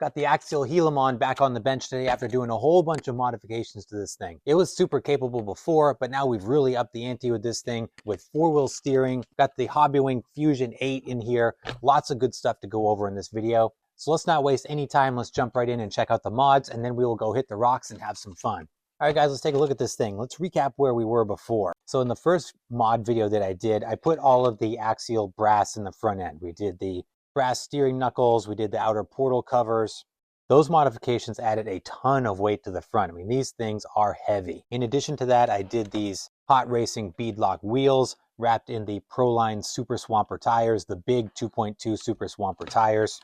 Got the Axial Gilamon back on the bench today after doing a whole bunch of modifications to this thing. It was super capable before, but now we've really upped the ante with this thing with 4-wheel steering. Got the Hobbywing Fusion 8 in here. Lots of good stuff to go over in this video. So let's not waste any time. Let's jump right in and check out the mods, and then we will go hit the rocks and have some fun. All right, guys, let's take a look at this thing. Let's recap where we were before. So in the first mod video that I did, I put all of the axial brass in the front end. We did the brass steering knuckles, we did the outer portal covers. Those modifications added a ton of weight to the front. I mean, these things are heavy. In addition to that, I did these hot racing beadlock wheels wrapped in the Proline Super Swamper tires, the big 2.2 Super Swamper tires.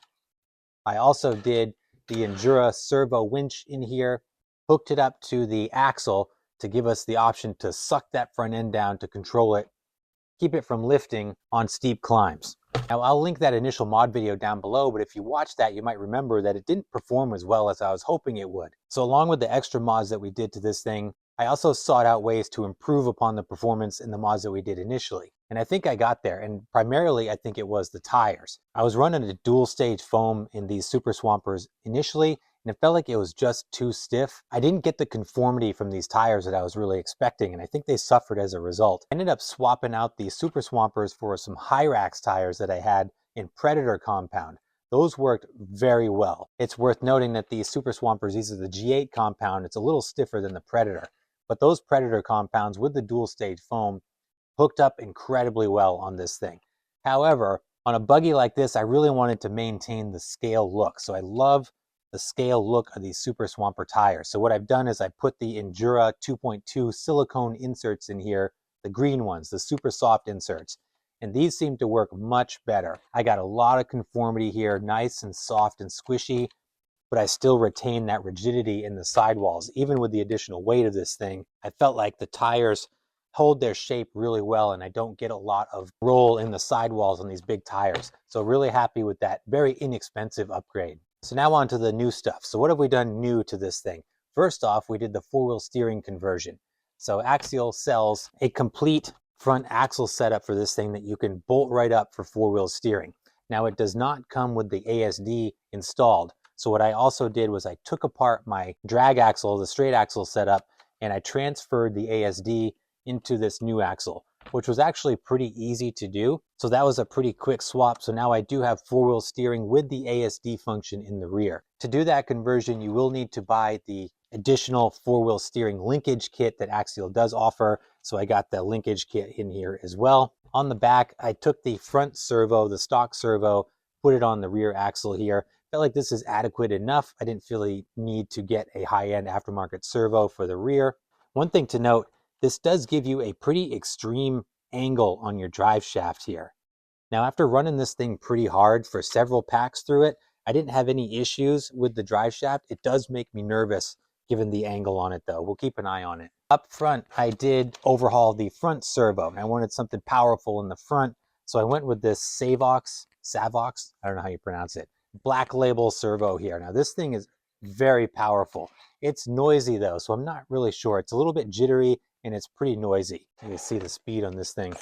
I also did the Endura servo winch in here, hooked it up to the axle to give us the option to suck that front end down to control it, keep it from lifting on steep climbs. Now, I'll link that initial mod video down below, but if you watch that, you might remember that it didn't perform as well as I was hoping it would. So along with the extra mods that we did to this thing, I also sought out ways to improve upon the performance in the mods that we did initially. And I think I got there, and primarily I think it was the tires. I was running a dual stage foam in these Super Swampers initially, and it felt like it was just too stiff. I didn't get the conformity from these tires that I was really expecting, and I think they suffered as a result. I ended up swapping out the Super Swampers for some Hyrax tires that I had in Predator compound. Those worked very well. It's worth noting that these Super Swampers, these are the G8 compound, it's a little stiffer than the Predator. But those Predator compounds with the dual stage foam hooked up incredibly well on this thing. However, on a buggy like this, I really wanted to maintain the scale look. So I love the scale look of these Super Swamper tires. So what I've done is I put the Endura 2.2 silicone inserts in here, the green ones, the super soft inserts. And these seem to work much better. I got a lot of conformity here, nice and soft and squishy, but I still retain that rigidity in the sidewalls. Even with the additional weight of this thing, I felt like the tires hold their shape really well, and I don't get a lot of roll in the sidewalls on these big tires. So really happy with that very inexpensive upgrade. So now on to the new stuff. So what have we done new to this thing? First off, we did the 4-wheel steering conversion. So Axial sells a complete front axle setup for this thing that you can bolt right up for 4-wheel steering. Now it does not come with the ASD installed. So what I also did was I took apart my drag axle, the straight axle setup, and I transferred the ASD into this new axle, which was actually pretty easy to do. So that was a pretty quick swap. So now I do have 4-wheel steering with the ASD function in the rear. To do that conversion, you will need to buy the additional 4-wheel steering linkage kit that Axial does offer. So I got the linkage kit in here as well. On the back, I took the front servo, the stock servo, put it on the rear axle here. Felt like this is adequate enough. I didn't really need to get a high-end aftermarket servo for the rear. One thing to note, this does give you a pretty extreme angle on your drive shaft here. Now, after running this thing pretty hard for several packs through it, I didn't have any issues with the drive shaft. It does make me nervous given the angle on it though. We'll keep an eye on it. Up front, I did overhaul the front servo. I wanted something powerful in the front, so I went with this Savox, I don't know how you pronounce it, black label servo here. Now this thing is very powerful. It's noisy though, so I'm not really sure. It's a little bit jittery and it's pretty noisy. You can see the speed on this thing.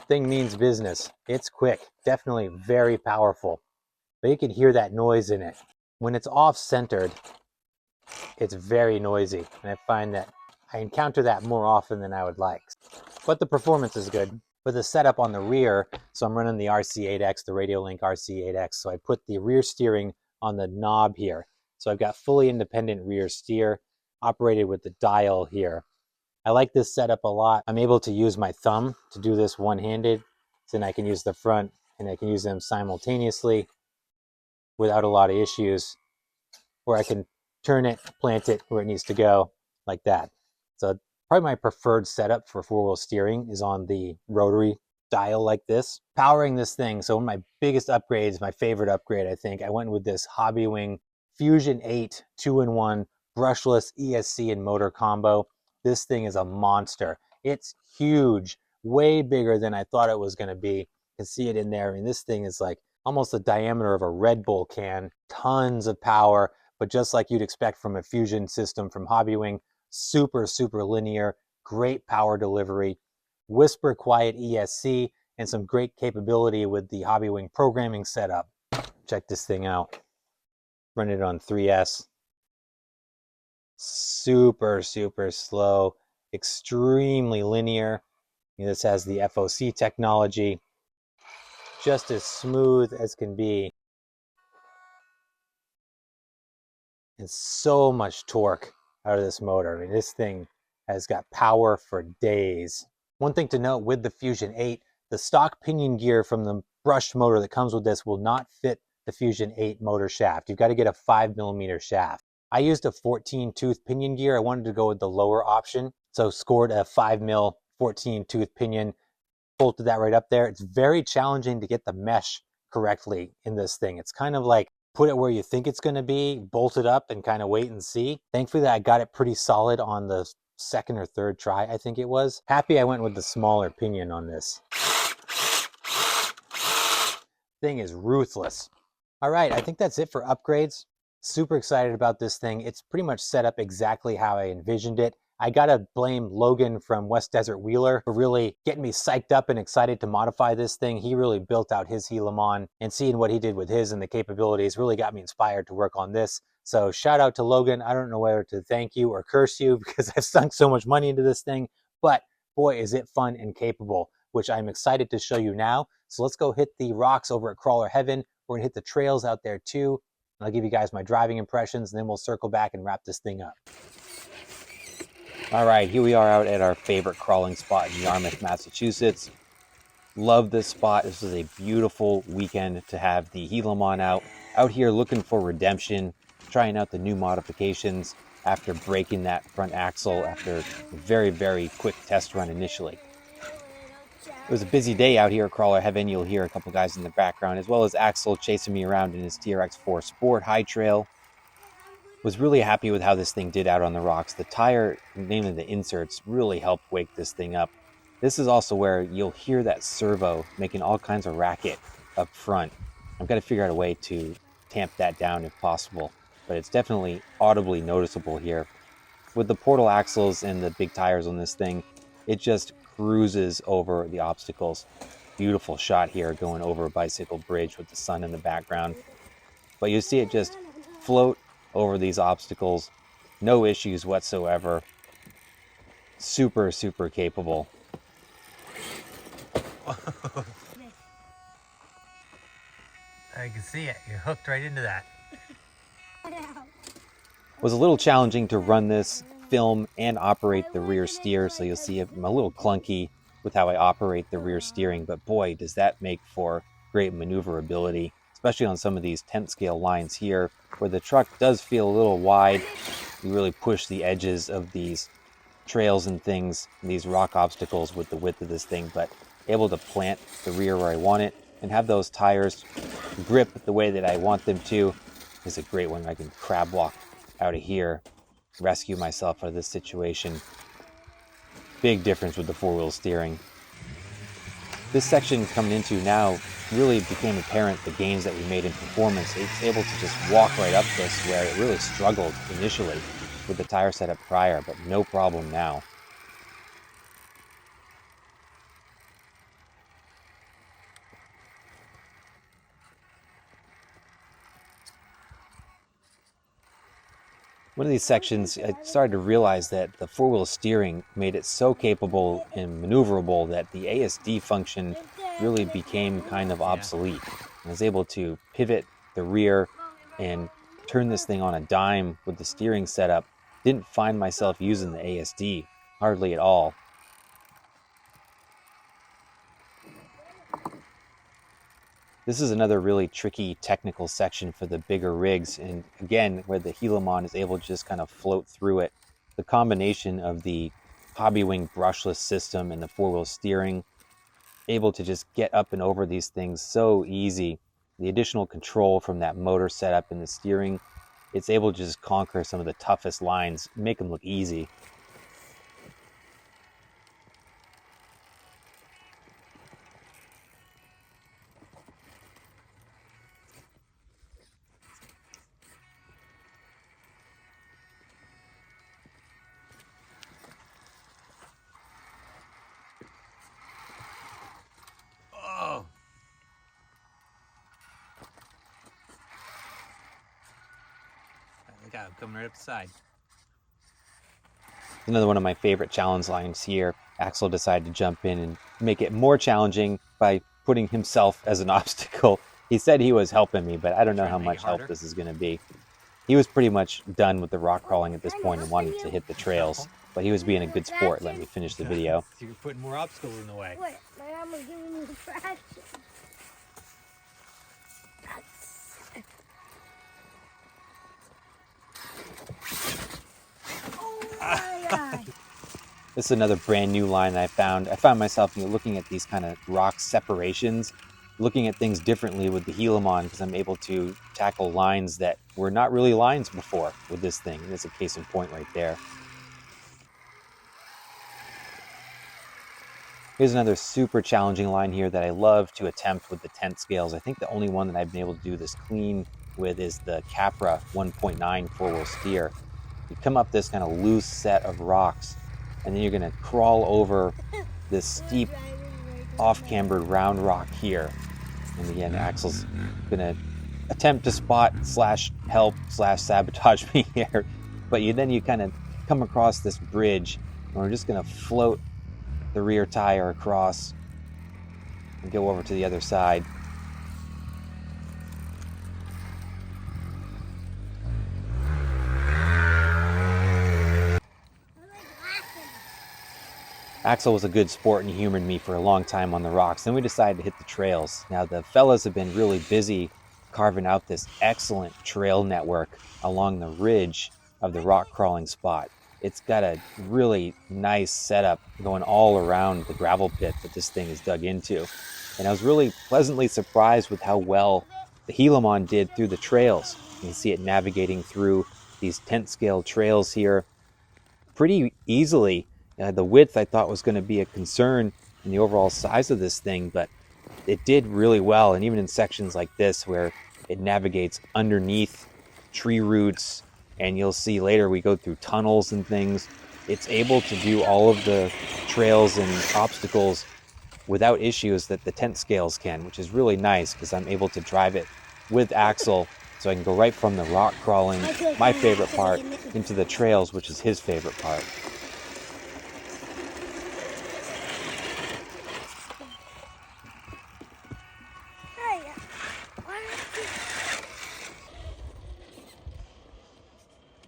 Thing means business. It's quick, definitely very powerful, but you can hear that noise in it. When it's off-centered, it's very noisy, and I find that I encounter that more often than I would like. But the performance is good. With the setup on the rear, so I'm running the RC8X, the Radiolink RC8X, so I put the rear steering on the knob here. So I've got fully independent rear steer operated with the dial here. I like this setup a lot. I'm able to use my thumb to do this one-handed, so then I can use the front and I can use them simultaneously without a lot of issues, or I can turn it, plant it where it needs to go like that. So probably my preferred setup for 4-wheel steering is on the rotary dial like this. Powering this thing, so one of my biggest upgrades, my favorite upgrade I think, I went with this Hobbywing Fusion 8 2-in-1 brushless ESC and motor combo. This thing is a monster. It's huge, way bigger than I thought it was going to be. You can see it in there. I mean, this thing is like almost the diameter of a Red Bull can. Tons of power, but just like you'd expect from a Fusion system from Hobbywing, super linear, great power delivery, whisper quiet ESC, and some great capability with the Hobbywing programming setup. Check this thing out. Run it on 3S. Super, super slow, extremely linear. This has the FOC technology, just as smooth as can be. And so much torque out of this motor. I mean, this thing has got power for days. One thing to note with the Fusion 8, the stock pinion gear from the brushed motor that comes with this will not fit the Fusion 8 motor shaft. You've got to get a 5mm shaft. I used a 14-tooth pinion gear. I wanted to go with the lower option, so scored a 5mm 14-tooth pinion, bolted that right up there. It's very challenging to get the mesh correctly in this thing. It's kind of like put it where you think it's going to be, bolt it up, and kind of wait and see. Thankfully, I got it pretty solid on the second or third try, I think it was. Happy I went with the smaller pinion on this. Thing is ruthless. All right, I think that's it for upgrades. Super excited about this thing. It's pretty much set up exactly how I envisioned it. I gotta blame Logan from West Desert Wheeler for really getting me psyched up and excited to modify this thing. He really built out his Gilamon, and seeing what he did with his and the capabilities really got me inspired to work on this. So shout out to Logan. I don't know whether to thank you or curse you because I've sunk so much money into this thing, but boy, is it fun and capable, which I'm excited to show you now. So let's go hit the rocks over at Crawler Heaven. We're gonna hit the trails out there too. I'll give you guys my driving impressions, and then we'll circle back and wrap this thing up. All right, here we are out at our favorite crawling spot in Yarmouth, Massachusetts. Love this spot. This is a beautiful weekend to have the Gilamon out here looking for redemption, trying out the new modifications after breaking that front axle after a very, very quick test run initially. It was a busy day out here at Crawler Heaven. You'll hear a couple guys in the background, as well as Axel chasing me around in his TRX4 Sport High Trail. Was really happy with how this thing did out on the rocks. The tire, namely the inserts, really helped wake this thing up. This is also where you'll hear that servo making all kinds of racket up front. I've got to figure out a way to tamp that down if possible, but it's definitely audibly noticeable here. With the portal axles and the big tires on this thing, it just cruises over the obstacles. Beautiful shot here going over a bicycle bridge with the sun in the background. But you see it just float over these obstacles, no issues whatsoever. Super, super capable. I can see it. You're hooked right into that. Was a little challenging to run this, film, and operate the rear steer, so you'll see I'm a little clunky with how I operate the rear steering, but boy, does that make for great maneuverability, especially on some of these 10th scale lines here, where the truck does feel a little wide. You really push the edges of these trails and things, and these rock obstacles with the width of this thing, but able to plant the rear where I want it and have those tires grip the way that I want them to is a great one. I can crab walk out of here, rescue myself out of this situation. Big difference with the four-wheel steering. This section coming into now really became apparent the gains that we made in performance. It's able to just walk right up this where it really struggled initially with the tire setup prior, but no problem now. One of these sections, I started to realize that the four-wheel steering made it so capable and maneuverable that the ASD function really became kind of obsolete. I was able to pivot the rear and turn this thing on a dime with the steering setup. Didn't find myself using the ASD hardly at all. This is another really tricky technical section for the bigger rigs, and again, where the Gilamon is able to just kind of float through it. The combination of the Hobbywing brushless system and the four-wheel steering, able to just get up and over these things so easy. The additional control from that motor setup and the steering, it's able to just conquer some of the toughest lines, make them look easy. Look out, coming right up the side. Another one of my favorite challenge lines here. Axel decided to jump in and make it more challenging by putting himself as an obstacle. He said he was helping me, but I don't know how much help this is going to be. He was pretty much done with the rock crawling at this point and wanted to hit the trails, but he was being a good sport. Let me finish the video. You're putting more obstacles in the way. Wait, my mom was giving me the fraction. Oh my God. This is another brand new line I found. I found myself looking at these kind of rock separations, looking at things differently with the Gilamon because I'm able to tackle lines that were not really lines before with this thing. And that's a case in point right there. Here's another super challenging line here that I love to attempt with the tent scales. I think the only one that I've been able to do this clean with is the Capra 1.9 four-wheel steer. You come up this kind of loose set of rocks, and then you're going to crawl over this steep, off-cambered round rock here. And again, Axel's going to attempt to spot / help / sabotage me here. But then you kind of come across this bridge, and we're just going to float the rear tire across and go over to the other side. Axel was a good sport and humored me for a long time on the rocks. Then we decided to hit the trails. Now the fellas have been really busy carving out this excellent trail network along the ridge of the rock crawling spot. It's got a really nice setup going all around the gravel pit that this thing is dug into. And I was really pleasantly surprised with how well the Gilamon did through the trails. You can see it navigating through these tent scale trails here pretty easily. The width I thought was going to be a concern in the overall size of this thing, but it did really well. And even in sections like this where it navigates underneath tree roots, and you'll see later we go through tunnels and things, it's able to do all of the trails and obstacles without issues that the tent scales can, which is really nice because I'm able to drive it with Axel, so I can go right from the rock crawling, my favorite part, into the trails, which is his favorite part.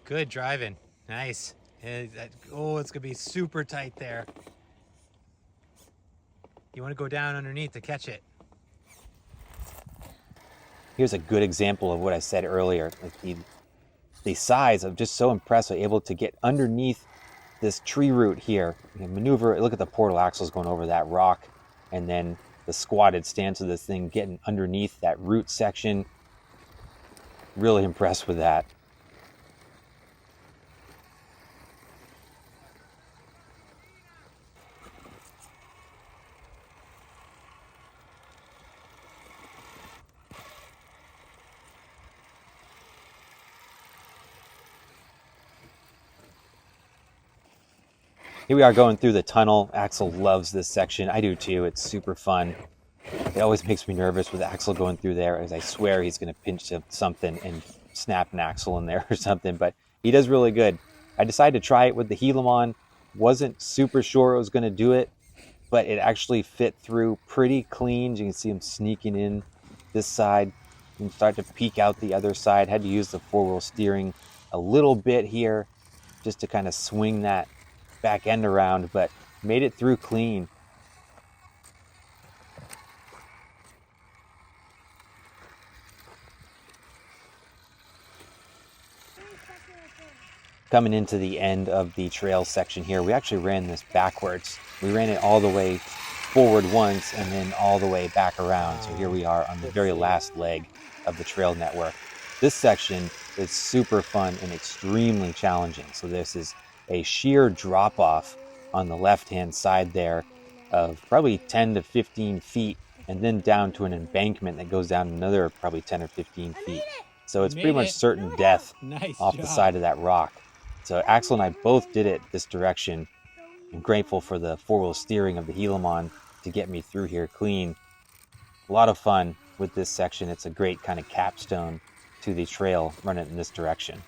Good driving. Nice. Oh, it's going to be super tight there. You want to go down underneath to catch it. Here's a good example of what I said earlier. Like the size, I'm just so impressed I'm able to get underneath this tree root here. You can maneuver, look at the portal axles going over that rock, and then the squatted stance of this thing getting underneath that root section. Really impressed with that. Here we are going through the tunnel. Axel loves this section. I do too. It's super fun. It always makes me nervous with Axel going through there, as I swear he's going to pinch something and snap an axle in there or something, but he does really good. I decided to try it with the Gilamon. Wasn't super sure it was going to do it, but it actually fit through pretty clean. You can see him sneaking in this side and start to peek out the other side. Had to use the four-wheel steering a little bit here just to kind of swing that back end around, but made it through clean. Coming into the end of the trail section here, we actually ran this backwards. We ran it all the way forward once and then all the way back around. So here we are on the very last leg of the trail network. This section is super fun and extremely challenging. So this is a sheer drop off on the left hand side there of probably 10 to 15 feet, and then down to an embankment that goes down another probably 10 or 15 feet. So it's pretty much certain death off the side of that rock. So Axel and I both did it this direction. I'm grateful for the four-wheel steering of the Gilamon to get me through here clean. A lot of fun with this section. It's a great kind of capstone to the trail running in this direction.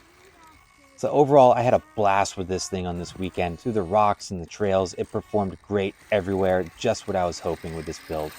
So overall, I had a blast with this thing on this weekend. Through the rocks and the trails, it performed great everywhere, just what I was hoping with this build.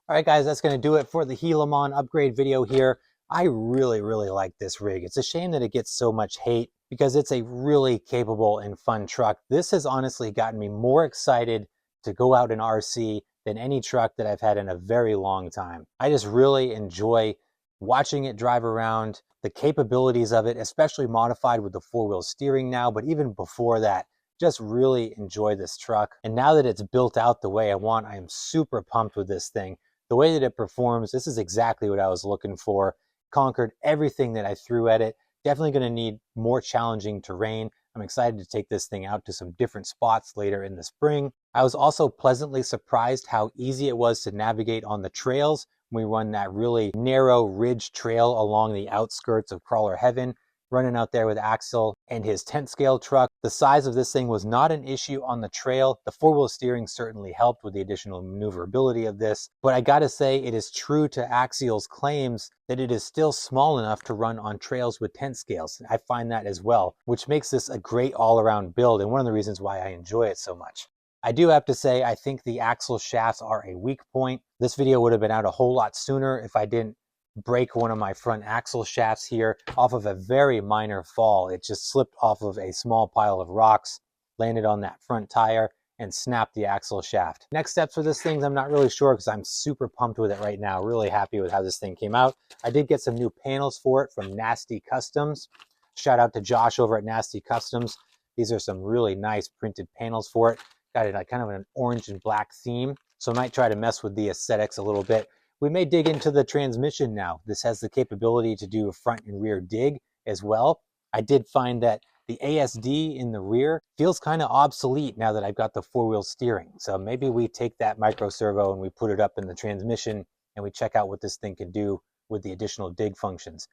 All right, guys, that's going to do it for the Gilamon upgrade video here. I really like this rig. It's a shame that it gets so much hate because it's a really capable and fun truck. This has honestly gotten me more excited to go out in RC than any truck that I've had in a very long time. I just really enjoy watching it drive around, the capabilities of it, especially modified with the four-wheel steering now, but even before that, just really enjoy this truck. And now that it's built out the way I want, I am super pumped with this thing. The way that it performs, this is exactly what I was looking for. Conquered everything that I threw at it. Definitely going to need more challenging terrain. I'm excited to take this thing out to some different spots later in the spring. I was also pleasantly surprised how easy it was to navigate on the trails. We run that really narrow ridge trail along the outskirts of Crawler Heaven, running out there with Axial and his tent scale truck. The size of this thing was not an issue on the trail. The four-wheel steering certainly helped with the additional maneuverability of this, but I gotta say it is true to Axial's claims that it is still small enough to run on trails with tent scales. I find that as well, which makes this a great all-around build and one of the reasons why I enjoy it so much. I do have to say, I think the axle shafts are a weak point. This video would have been out a whole lot sooner if I didn't break one of my front axle shafts here off of a very minor fall. It just slipped off of a small pile of rocks, landed on that front tire, and snapped the axle shaft. Next steps for this thing, I'm not really sure because I'm super pumped with it right now. Really happy with how this thing came out. I did get some new panels for it from Nasty Customs. Shout out to Josh over at Nasty Customs. These are some really nice printed panels for it. Got it kind of an orange and black theme, so I might try to mess with the aesthetics a little bit. We may dig into the transmission now. This has the capability to do a front and rear dig as well. I did find that the ASD in the rear feels kind of obsolete now that I've got the four-wheel steering. So maybe we take that micro servo and we put it up in the transmission and we check out what this thing can do with the additional dig functions.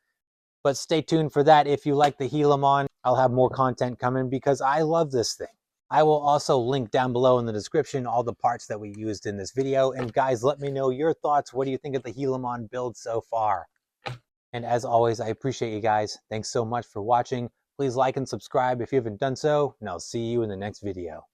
But stay tuned for that. If you like the Gilamon, I'll have more content coming because I love this thing. I will also link down below in the description all the parts that we used in this video. And guys, let me know your thoughts. What do you think of the Gilamon build so far? And as always, I appreciate you guys. Thanks so much for watching. Please like and subscribe if you haven't done so, and I'll see you in the next video.